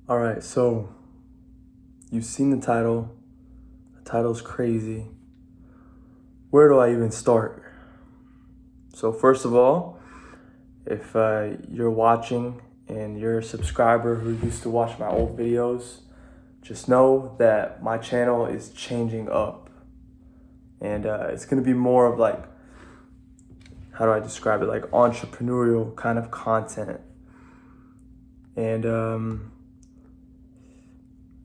All right, so you've seen the title. The title's crazy. Where do I even start? So first of all, if you're watching and you're a subscriber who used to watch my old videos, just know that my channel is changing up. And it's gonna be more of like, how do I describe it? Like entrepreneurial kind of content. And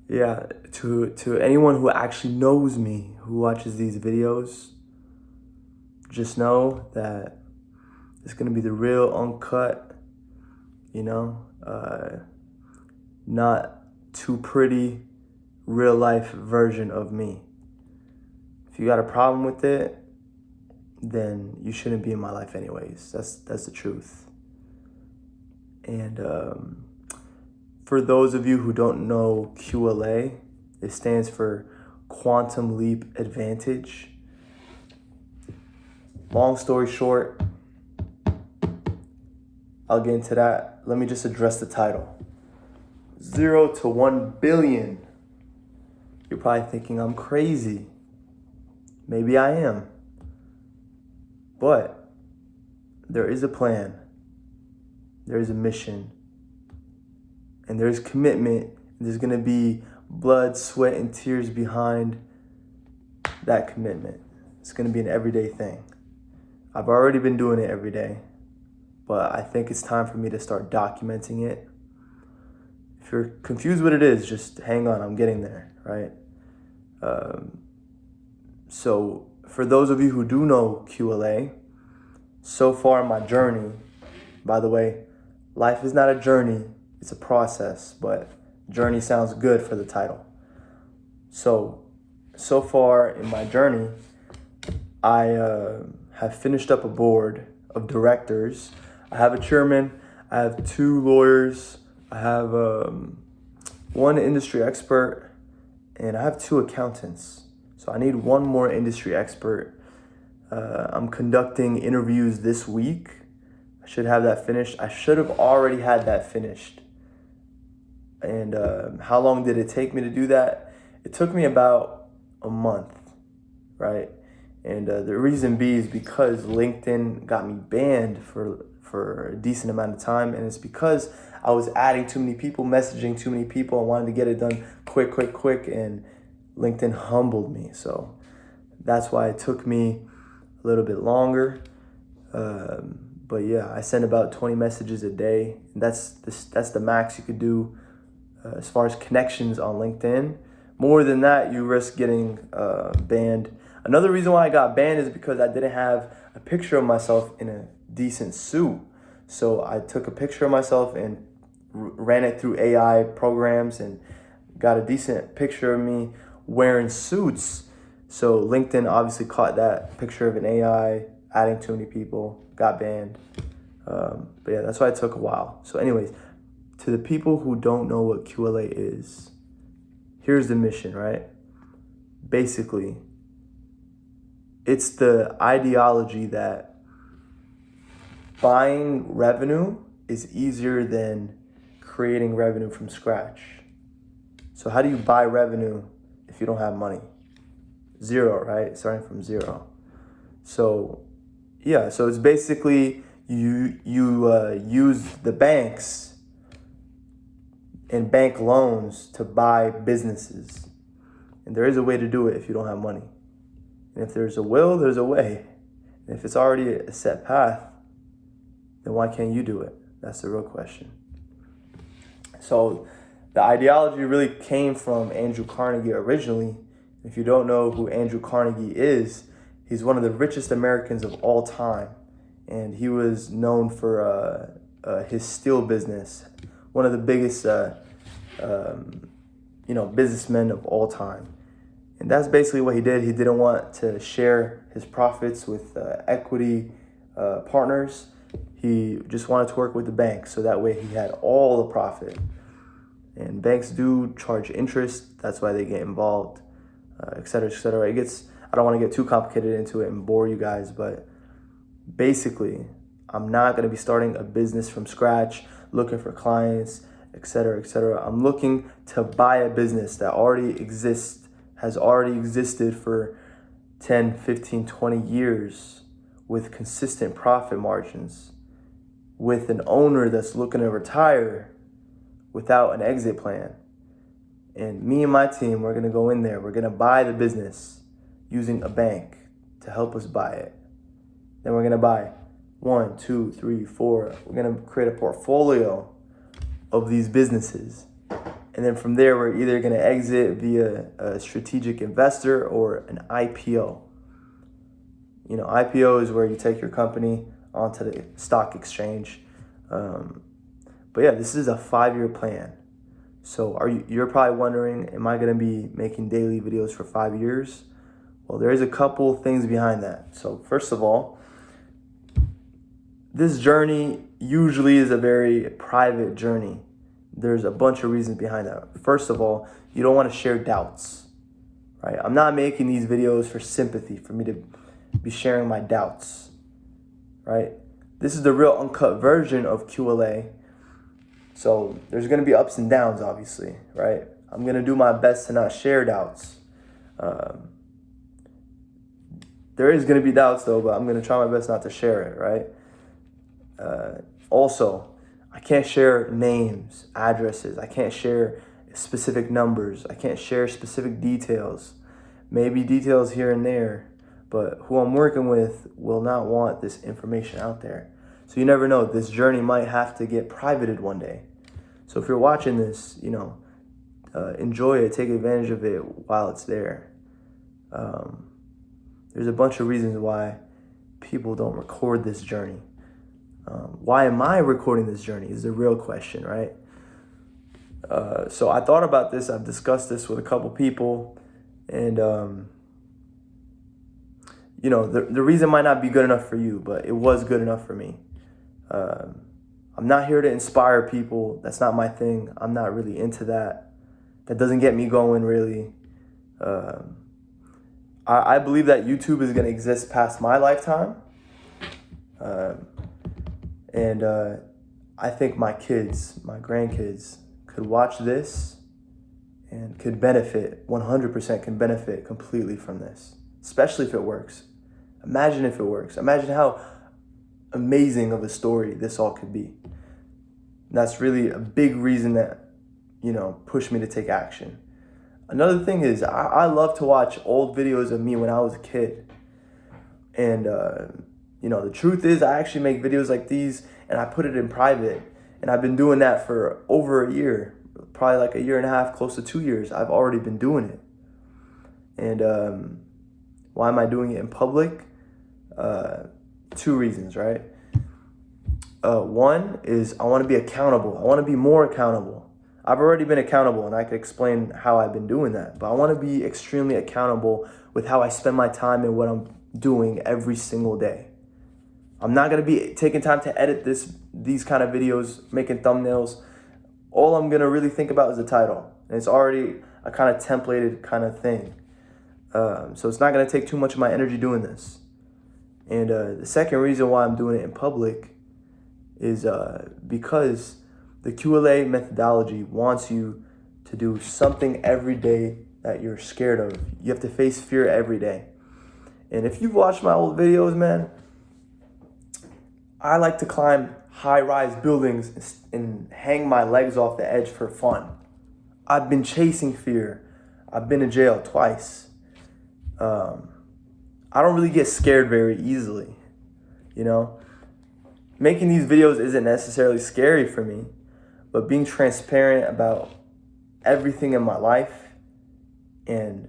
yeah, to anyone who actually knows me, who watches these videos, just know that it's gonna be the real uncut, not too pretty, real life version of me. If you got a problem with it, then you shouldn't be in my life anyways. That's the truth. And for those of you who don't know QLA, it stands for Quantum Leap Advantage. Long story short, I'll get into that. Let me just address the title. 0 to 1 billion. You're probably thinking I'm crazy. Maybe I am. But there is a plan. There is a mission. And there's commitment. There's going to be blood, sweat, and tears behind that commitment. It's going to be an everyday thing. I've already been doing it every day, but I think it's time for me to start documenting it. If you're confused what it is, just hang on, I'm getting there, right? So for those of you who do know QLA, so far in my journey, by the way, life is not a journey, it's a process, but journey sounds good for the title. So far in my journey, I have finished up a board of directors. I have a chairman, I have 2 lawyers, I have 1 industry expert, and I have 2 accountants. So I need 1 more industry expert. I'm conducting interviews this week. I should have that finished. I should have already had that finished. And how long did it take me to do that? It took me about a month, right? And the reason be is because LinkedIn got me banned for a decent amount of time. And it's because I was adding too many people, messaging too many people. I wanted to get it done quick. And LinkedIn humbled me. So that's why it took me a little bit longer. But yeah, I send about 20 messages a day. That's the max you could do as far as connections on LinkedIn. More than that, you risk getting banned. Another reason why I got banned is because I didn't have a picture of myself in a decent suit. So I took a picture of myself and ran it through AI programs and got a decent picture of me wearing suits. So LinkedIn obviously caught that picture of an AI, adding too many people, got banned. But yeah, that's why it took a while. So anyways, to the people who don't know what QLA is, here's the mission, right? Basically, it's the ideology that buying revenue is easier than creating revenue from scratch. So how do you buy revenue if you don't have money? 0, right? Starting from 0. So yeah, so it's basically you use the banks and bank loans to buy businesses. And there is a way to do it if you don't have money. And if there's a will, there's a way. And if it's already a set path, then why can't you do it? That's the real question. So the ideology really came from Andrew Carnegie originally. If you don't know who Andrew Carnegie is, he's one of the richest Americans of all time. And he was known for his steel business, one of the biggest businessmen of all time. And that's basically what he did. He didn't want to share his profits with equity partners. He just wanted to work with the banks, so that way he had all the profit. And banks do charge interest. That's why they get involved, et cetera, et cetera. I don't want to get too complicated into it and bore you guys, but basically, I'm not going to be starting a business from scratch, looking for clients, etc., etc. I'm looking to buy a business that has already existed for 10, 15, 20 years with consistent profit margins, with an owner that's looking to retire without an exit plan. And me and my team, we're going to go in there. We're going to buy the business using a bank to help us buy it. Then we're going to buy 1, 2, 3, 4. We're going to create a portfolio of these businesses. And then from there, we're either going to exit via a strategic investor or an IPO. You know, IPO is where you take your company onto the stock exchange. But yeah, this is a 5-year plan. So you're probably wondering, am I going to be making daily videos for 5 years? Well, there's a couple things behind that. So first of all, this journey usually is a very private journey. There's a bunch of reasons behind that. First of all, you don't want to share doubts, right? I'm not making these videos for sympathy, for me to be sharing my doubts, right? This is the real uncut version of QLA. So there's going to be ups and downs, obviously, right? I'm going to do my best to not share doubts. There is going to be doubts, though, but I'm going to try my best not to share it, right? Also, I can't share names, addresses. I can't share specific numbers. I can't share specific details. Maybe details here and there, but who I'm working with will not want this information out there. So you never know. This journey might have to get privated one day. So if you're watching this, enjoy it. Take advantage of it while it's there. There's a bunch of reasons why people don't record this journey. Why am I recording this journey is the real question, right? So I thought about this. I've discussed this with a couple people. And, the reason might not be good enough for you, but it was good enough for me. I'm not here to inspire people. That's not my thing. I'm not really into that. That doesn't get me going, really. I believe that YouTube is going to exist past my lifetime. And I think my kids, my grandkids, could watch this and could benefit, 100% can benefit completely from this, especially if it works. Imagine if it works. Imagine how amazing of a story this all could be. That's really a big reason that, pushed me to take action. Another thing is I love to watch old videos of me when I was a kid. And, the truth is I actually make videos like these and I put it in private. And I've been doing that for over a year, probably like 1.5 years, close to 2 years. I've already been doing it. And why am I doing it in public? 2 reasons, right? One is I want to be accountable. I want to be more accountable. I've already been accountable, and I could explain how I've been doing that. But I want to be extremely accountable with how I spend my time and what I'm doing every single day. I'm not going to be taking time to edit these kind of videos, making thumbnails. All I'm going to really think about is the title. And it's already a kind of templated kind of thing. So it's not going to take too much of my energy doing this. And the second reason why I'm doing it in public is because the QLA methodology wants you to do something every day that you're scared of. You have to face fear every day. And if you've watched my old videos, man, I like to climb high-rise buildings and hang my legs off the edge for fun. I've been chasing fear. I've been to jail twice. I don't really get scared very easily, Making these videos isn't necessarily scary for me, but being transparent about everything in my life and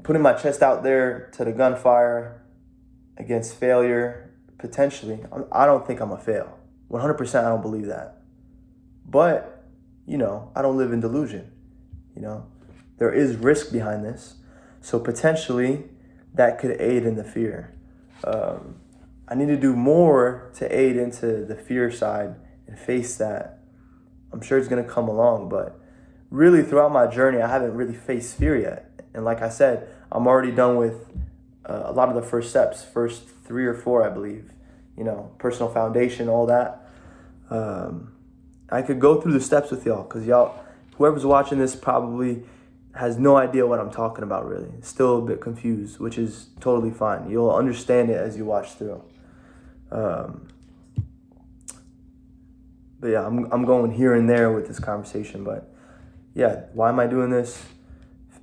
putting my chest out there to the gunfire against failure, potentially, I don't think I'm a fail. 100% I don't believe that. But, I don't live in delusion, There is risk behind this. So potentially that could aid in the fear. I need to do more to aid into the fear side and face that. I'm sure it's going to come along, but really throughout my journey, I haven't really faced fear yet. And like I said, I'm already done with a lot of the first steps, first 3 or 4, I believe, personal foundation, all that. I could go through the steps with y'all, because y'all, whoever's watching this probably has no idea what I'm talking about, really. Still a bit confused, which is totally fine. You'll understand it as you watch through. But yeah, I'm going here and there with this conversation. But yeah, why am I doing this?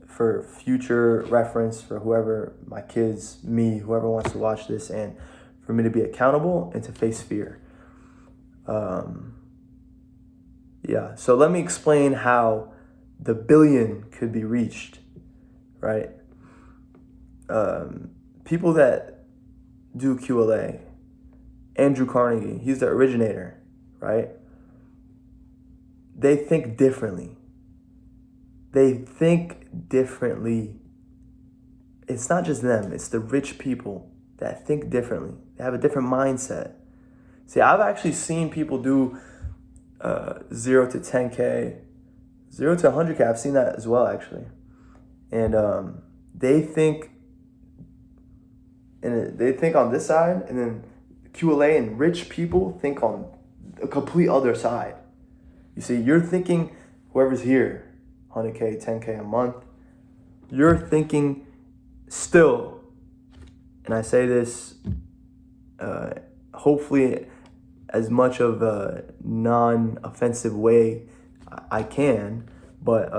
For future reference, for whoever, my kids, me, whoever wants to watch this, and for me to be accountable and to face fear. Yeah, so let me explain how the billion could be reached, right? People that do QLA, Andrew Carnegie, he's the originator, right? They think differently. They think differently. It's not just them, it's the rich people that think differently. They have a different mindset. See, I've actually seen people do 0 to 10K, 0 to 100K. I've seen that as well, actually. And they think on this side, and then QLA and rich people think on a complete other side. You see, you're thinking, whoever's here, 100K, 10K a month, you're thinking still, and I say this hopefully as much of a non-offensive way I can, but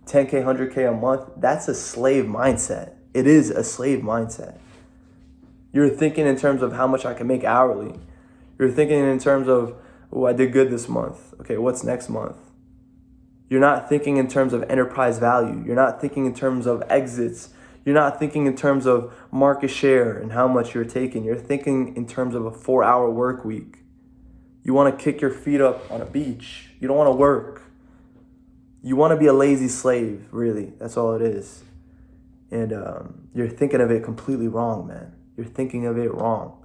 10K, 100K a month, that's a slave mindset. It is a slave mindset. You're thinking in terms of how much I can make hourly. You're thinking in terms of, oh, I did good this month. Okay, what's next month? You're not thinking in terms of enterprise value. You're not thinking in terms of exits. You're not thinking in terms of market share and how much you're taking. You're thinking in terms of a 4-hour work week. You want to kick your feet up on a beach. You don't want to work. You want to be a lazy slave, really. That's all it is. And you're thinking of it completely wrong, man. You're thinking of it wrong.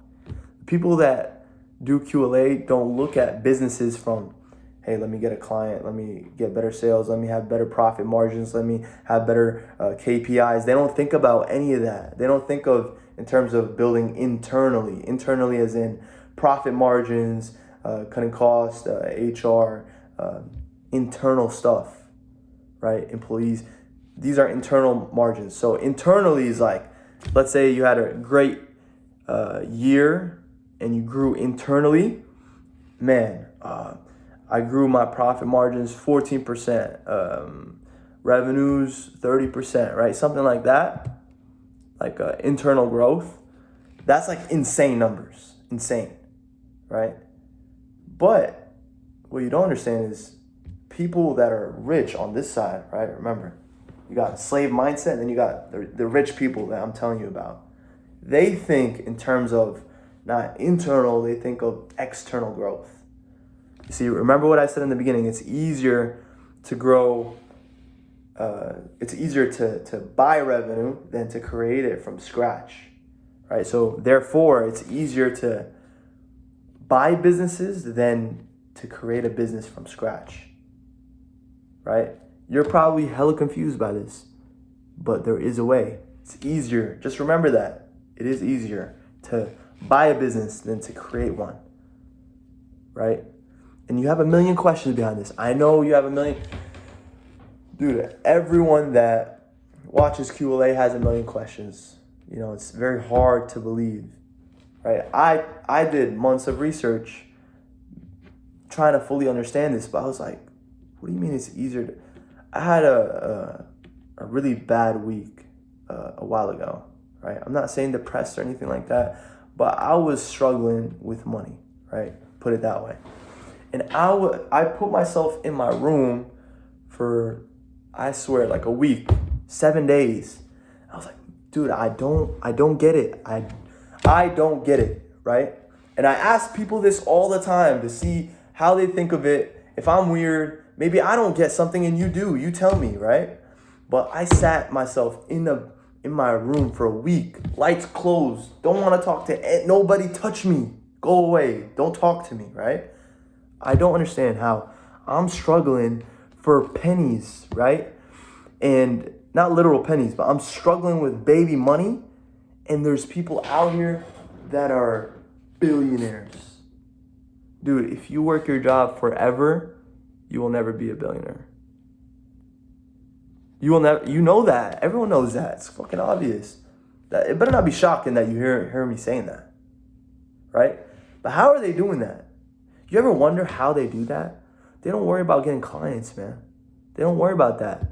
People that do QLA don't look at businesses from, hey, let me get a client, let me get better sales, let me have better profit margins, let me have better KPIs. They don't think about any of that. They don't think of in terms of building internally. Internally as in profit margins, cutting costs, HR, internal stuff, right? Employees. These are internal margins. So internally is like, let's say you had a great year and you grew internally. Man, I grew my profit margins 14%, revenues 30%, right? Something like that, like internal growth. That's like insane numbers, insane, right? But what you don't understand is people that are rich on this side, right? Remember, you got slave mindset, and then you got the rich people that I'm telling you about. They think in terms of not internal, they think of external growth. You see, remember what I said in the beginning, it's easier to grow, it's easier to buy revenue than to create it from scratch, right? So therefore, it's easier to buy businesses than to create a business from scratch, right? You're probably hella confused by this, but there is a way. It's easier. Just remember that. It is easier to buy a business than to create one, right? And you have a million questions behind this. I know you have a million. Dude, everyone that watches QLA has a million questions. You know, it's very hard to believe, right? I did months of research trying to fully understand this, but I was like, what do you mean it's easier to... I had a really bad week a while ago, right? I'm not saying depressed or anything like that, but I was struggling with money, right? Put it that way. And I put myself in my room for, I swear, like a week, 7 days. I was like, dude, I don't get it. I don't get it, right? And I ask people this all the time to see how they think of it. If I'm weird, maybe I don't get something and you do. You tell me, right? But I sat myself in my room for a week, lights closed, don't want to talk to nobody, touch me, go away, don't talk to me, right? I don't understand how I'm struggling for pennies, right? And not literal pennies, but I'm struggling with baby money, and there's people out here that are billionaires. Dude, if you work your job forever, you will never be a billionaire. You will never. You know that. Everyone knows that. It's fucking obvious. That it better not be shocking that you hear me saying that, right? But how are they doing that? You ever wonder how they do that? They don't worry about getting clients, man. They don't worry about that.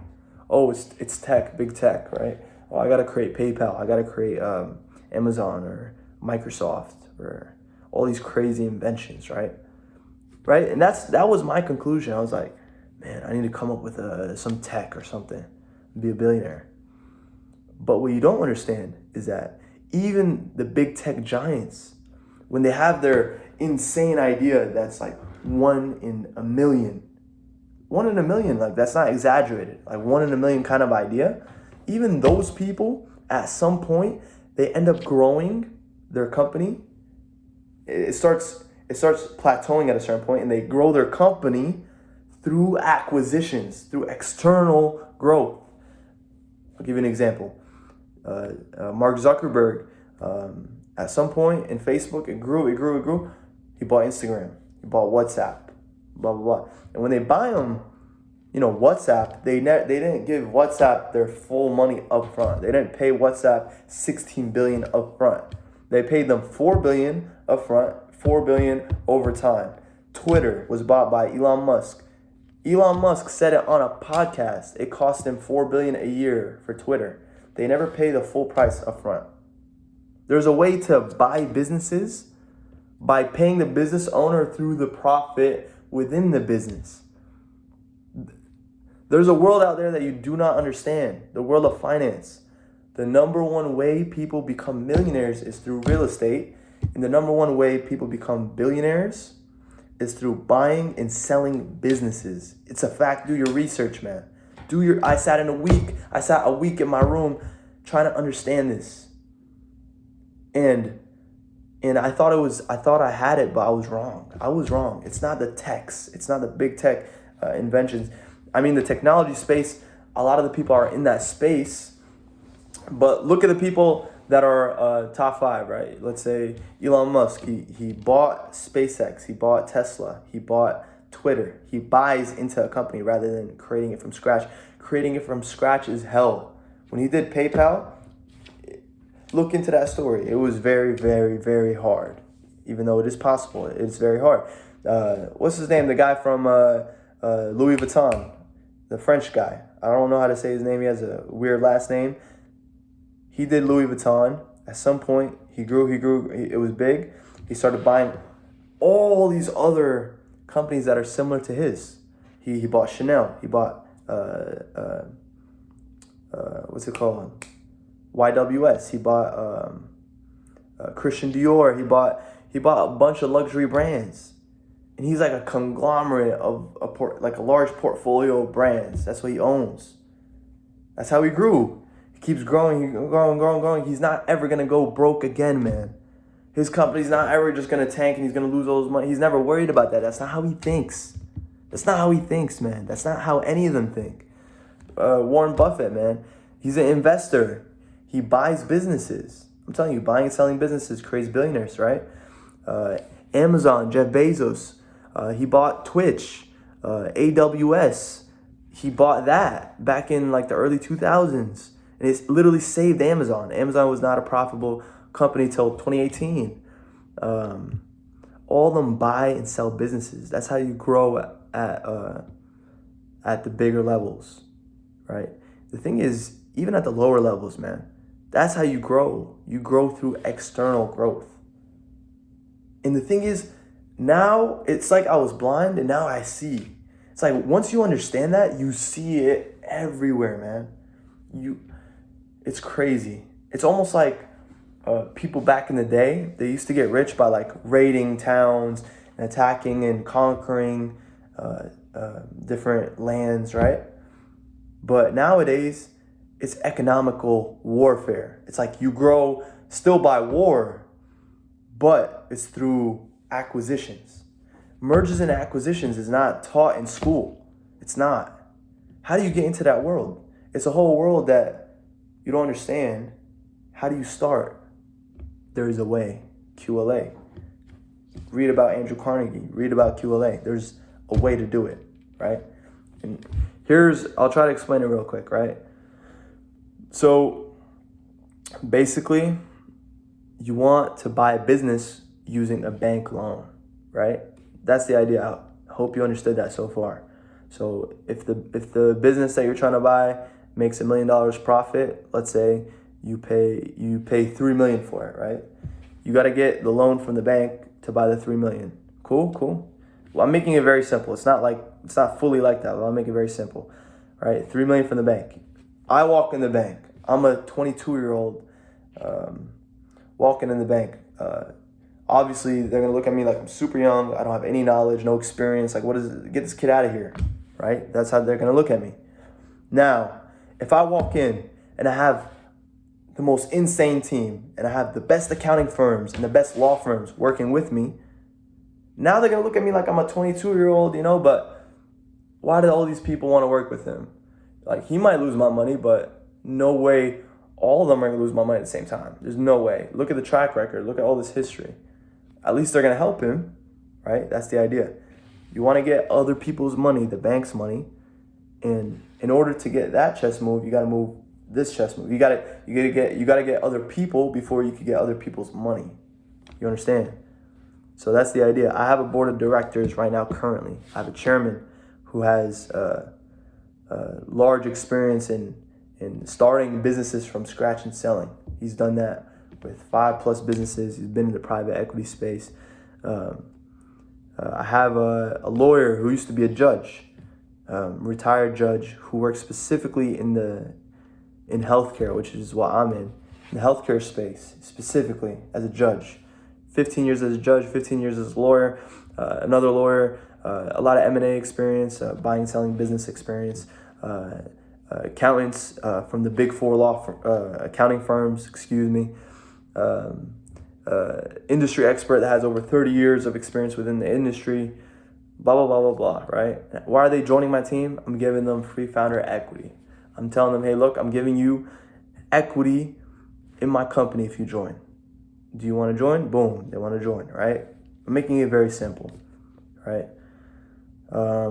Oh, it's tech, big tech, right? Oh, I gotta create PayPal. I gotta create Amazon or Microsoft or all these crazy inventions, right? Right? And that was my conclusion. I was like, man, I need to come up with some tech or something, be a billionaire. But what you don't understand is that even the big tech giants, when they have their insane idea that's like 1 in a million, like that's not exaggerated, like 1 in a million kind of idea, even those people at some point, they end up growing their company. It starts plateauing at a certain point, and they grow their company through acquisitions, through external growth. I'll give you an example. Mark Zuckerberg, at some point in Facebook, it grew. He bought Instagram, he bought WhatsApp, blah, blah, blah. And when they buy them, WhatsApp, they didn't give WhatsApp their full money up front. They didn't pay WhatsApp $16 billion up front. They paid them $4 billion up front, $4 billion over time. Twitter was bought by Elon Musk. Elon Musk said it on a podcast. It cost him $4 billion a year for Twitter. They never pay the full price up front. There's a way to buy businesses by paying the business owner through the profit within the business. There's a world out there that you do not understand, the world of finance. The number one way people become millionaires is through real estate, and the number one way people become billionaires is through buying and selling businesses. It's a fact. Do your research, man. I sat a week in my room trying to understand this. And I thought I had it, but I was wrong. It's not the techs. It's not the big tech inventions. I mean, the technology space, a lot of the people are in that space, but look at the people that are top 5, right? Let's say Elon Musk, he bought SpaceX, he bought Tesla, he bought Twitter. He buys into a company rather than creating it from scratch. Creating it from scratch is hell. When he did PayPal, look into that story. It was very, very, very hard. Even though it is possible, it's very hard. What's his name? The guy from Louis Vuitton, the French guy. I don't know how to say his name. He has a weird last name. He did Louis Vuitton. At some point, he grew. It was big. He started buying all these other companies that are similar to his. He bought Chanel. He bought what's it called? YWS. He bought Christian Dior. He bought a bunch of luxury brands, and he's like a conglomerate of a large portfolio of brands. That's what he owns. That's how he grew. He keeps growing. He's not ever gonna go broke again, man. His company's not ever just gonna tank and he's gonna lose all his money. He's never worried about that. That's not how he thinks. That's not how he thinks, man. That's not how any of them think. Warren Buffett, man. He's an investor. He buys businesses. I'm telling you, buying and selling businesses creates billionaires, right? Amazon, Jeff Bezos, he bought Twitch, AWS. He bought that back in like the early 2000s. And it's literally saved Amazon. Amazon was not a profitable company till 2018. All of them buy and sell businesses. That's how you grow at the bigger levels, right? The thing is, even at the lower levels, man, that's how you grow. You grow through external growth. And the thing is, now it's like I was blind and now I see. It's like once you understand that, you see it everywhere, man. It's crazy. It's almost like people back in the day, they used to get rich by like raiding towns and attacking and conquering different lands, right? But nowadays, it's economical warfare. It's like you grow still by war, but it's through acquisitions. Mergers and acquisitions is not taught in school. It's not. How do you get into that world? It's a whole world that you don't understand. How do you start? There is a way. QLA. Read about Andrew Carnegie. Read about QLA. There's a way to do it, right? And I'll try to explain it real quick, right? So basically, you want to buy a business using a bank loan, right? That's the idea. I hope you understood that so far. So if the business that you're trying to buy makes $1 million profit, let's say you pay $3 million for it, right? You got to get the loan from the bank to buy the $3 million. Cool. Well, I'm making it very simple. It's not fully like that, but I'll make it very simple, right? $3 million from the bank. I walk in the bank. I'm a 22-year-old walking in the bank. Obviously, they're gonna look at me like I'm super young. I don't have any knowledge, no experience. Like, what is it? Get this kid out of here, right? That's how they're gonna look at me. Now, if I walk in and I have the most insane team and I have the best accounting firms and the best law firms working with me, now they're gonna look at me like I'm a 22-year-old, but why do all these people want to work with him? Like, he might lose my money, but no way all of them are gonna lose my money at the same time. There's no way. Look at the track record. Look at all this history. At least they're gonna help him, right? That's the idea. You want to get other people's money, the bank's money, and in order to get that chess move, you got to move this chess move. You got to get other people before you can get other people's money. You understand? So that's the idea. I have a board of directors right now. Currently, I have a chairman who has large experience in starting businesses from scratch and selling. He's done that with 5+ businesses. He's been in the private equity space. I have a lawyer who used to be a judge, retired judge, who works specifically in healthcare, which is what I'm in the healthcare space, specifically as a judge. 15 years as a judge, 15 years as a lawyer, another lawyer, a lot of M&A experience, buying and selling business experience, accountants from the big 4 accounting firms, industry expert that has over 30 years of experience within the industry, blah, blah, blah, blah, blah, right? Why are they joining my team? I'm giving them free founder equity. I'm telling them, hey, look, I'm giving you equity in my company if you join. Do you want to join? Boom, they want to join, right? I'm making it very simple, right? I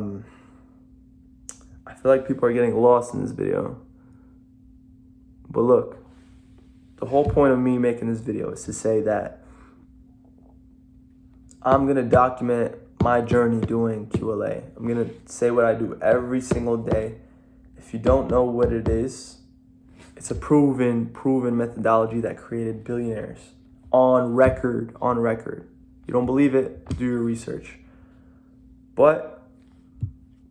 feel like people are getting lost in this video. But look, the whole point of me making this video is to say that I'm going to document my journey doing QLA. I'm going to say what I do every single day. If you don't know what it is, it's a proven methodology that created billionaires on record. You don't believe it? Do your research. But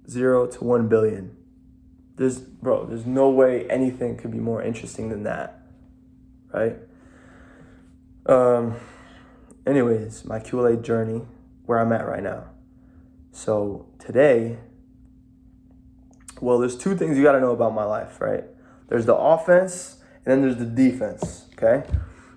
0 to 1 billion. There's no way anything could be more interesting than that, right? Anyways, my QLA journey, where I'm at right now. So today, well, there's 2 things you got to know about my life, right? There's the offense and then there's the defense, okay?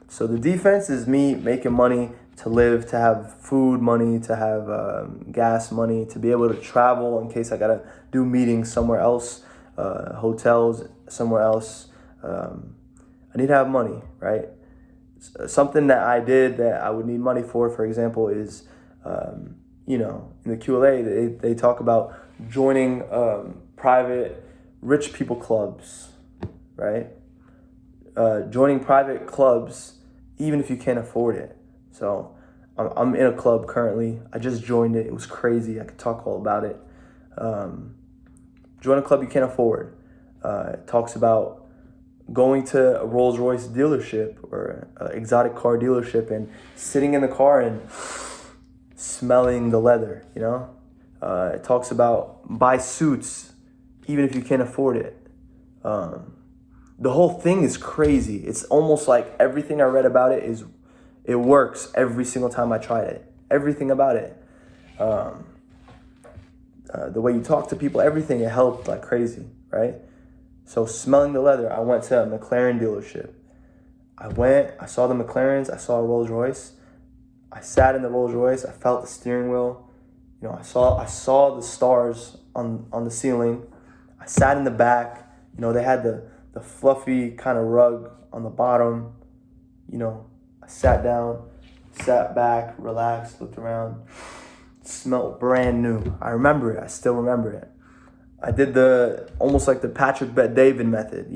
So the defense is me making money to live, to have food money, to have gas money, to be able to travel in case I got to do meetings somewhere else, hotels somewhere else. I need to have money, right? Something that I did that I would need money for example, is, in the QLA, they talk about joining private rich people clubs, right? Joining private clubs, even if you can't afford it. So I'm in a club currently. I just joined it. It was crazy. I could talk all about it. Join a club you can't afford. It talks about going to a Rolls Royce dealership or an exotic car dealership and sitting in the car and smelling the leather, It talks about buy suits even if you can't afford it. The whole thing is crazy. It's almost like everything I read about it works every single time I tried it. Everything about it. The way you talk to people, everything, it helped like crazy, right? So smelling the leather, I went to a McLaren dealership. I saw the McLarens, I saw a Rolls Royce. I sat in the Rolls Royce, I felt the steering wheel. I saw the stars on the ceiling. I sat in the back. They had the fluffy kind of rug on the bottom. I sat down, sat back, relaxed, looked around, smelled brand new. I remember it. I still remember it. I did almost like the Patrick Bet-David method.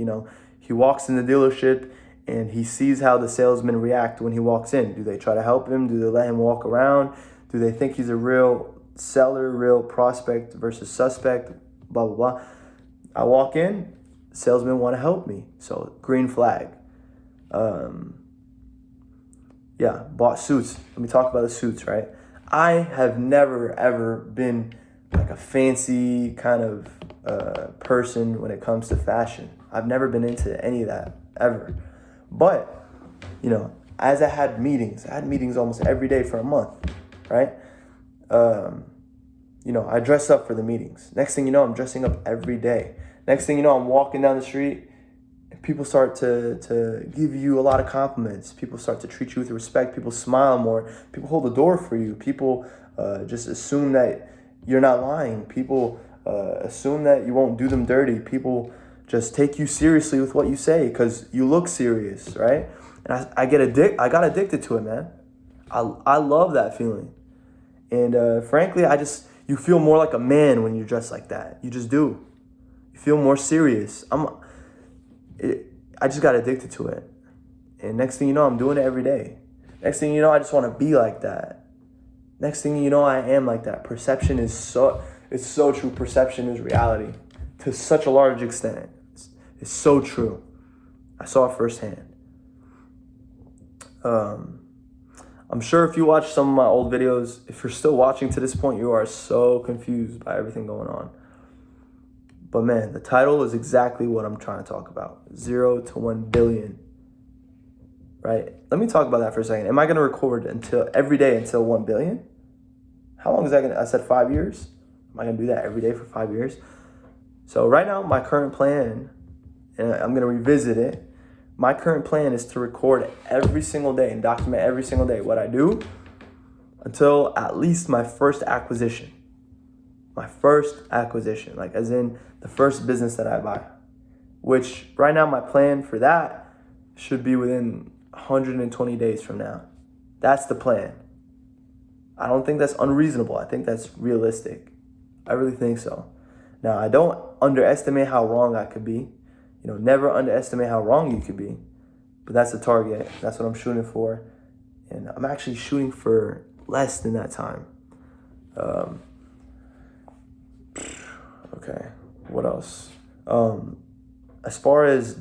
He walks in the dealership and he sees how the salesmen react when he walks in. Do they try to help him? Do they let him walk around? Do they think he's a real seller, real prospect versus suspect? Blah, blah, blah. I walk in, salesmen want to help me. So green flag. Bought suits. Let me talk about the suits, right? I have never, ever been like a fancy kind of person when it comes to fashion. I've never been into any of that, ever. But, as I had meetings almost every day for a month, right? I dress up for the meetings. Next thing you know, I'm dressing up every day. Next thing you know, I'm walking down the street and people start to give you a lot of compliments. People start to treat you with respect. People smile more. People hold the door for you. People just assume that you're not lying. People assume that you won't do them dirty. People just take you seriously with what you say because you look serious, right? And I got addicted to it, man. I love that feeling. And frankly, you feel more like a man when you dress like that. You just do. You feel more serious. I just got addicted to it. And next thing you know, I'm doing it every day. Next thing you know, I just want to be like that. Next thing you know, I am like that. Perception is so true. Perception is reality to such a large extent. It's so true. I saw it firsthand. I'm sure if you watch some of my old videos, if you're still watching to this point, you are so confused by everything going on. But man, the title is exactly what I'm trying to talk about. 0 to 1 billion. Right? Let me talk about that for a second. Am I going to record every day until 1 billion? How long is that going to, I said 5 years. Am I going to do that every day for 5 years? So right now, my current plan, and I'm going to revisit it. My current plan is to record every single day and document every single day what I do until at least my first acquisition. My first acquisition, like as in the first business that I buy. Which right now my plan for that should be within 120 days from now. That's the plan. I don't think that's unreasonable. I think that's realistic. I really think so. Now, I don't underestimate how wrong I could be. Never underestimate how wrong you could be. But that's the target. That's what I'm shooting for. And I'm actually shooting for less than that time. Okay, what else? As far as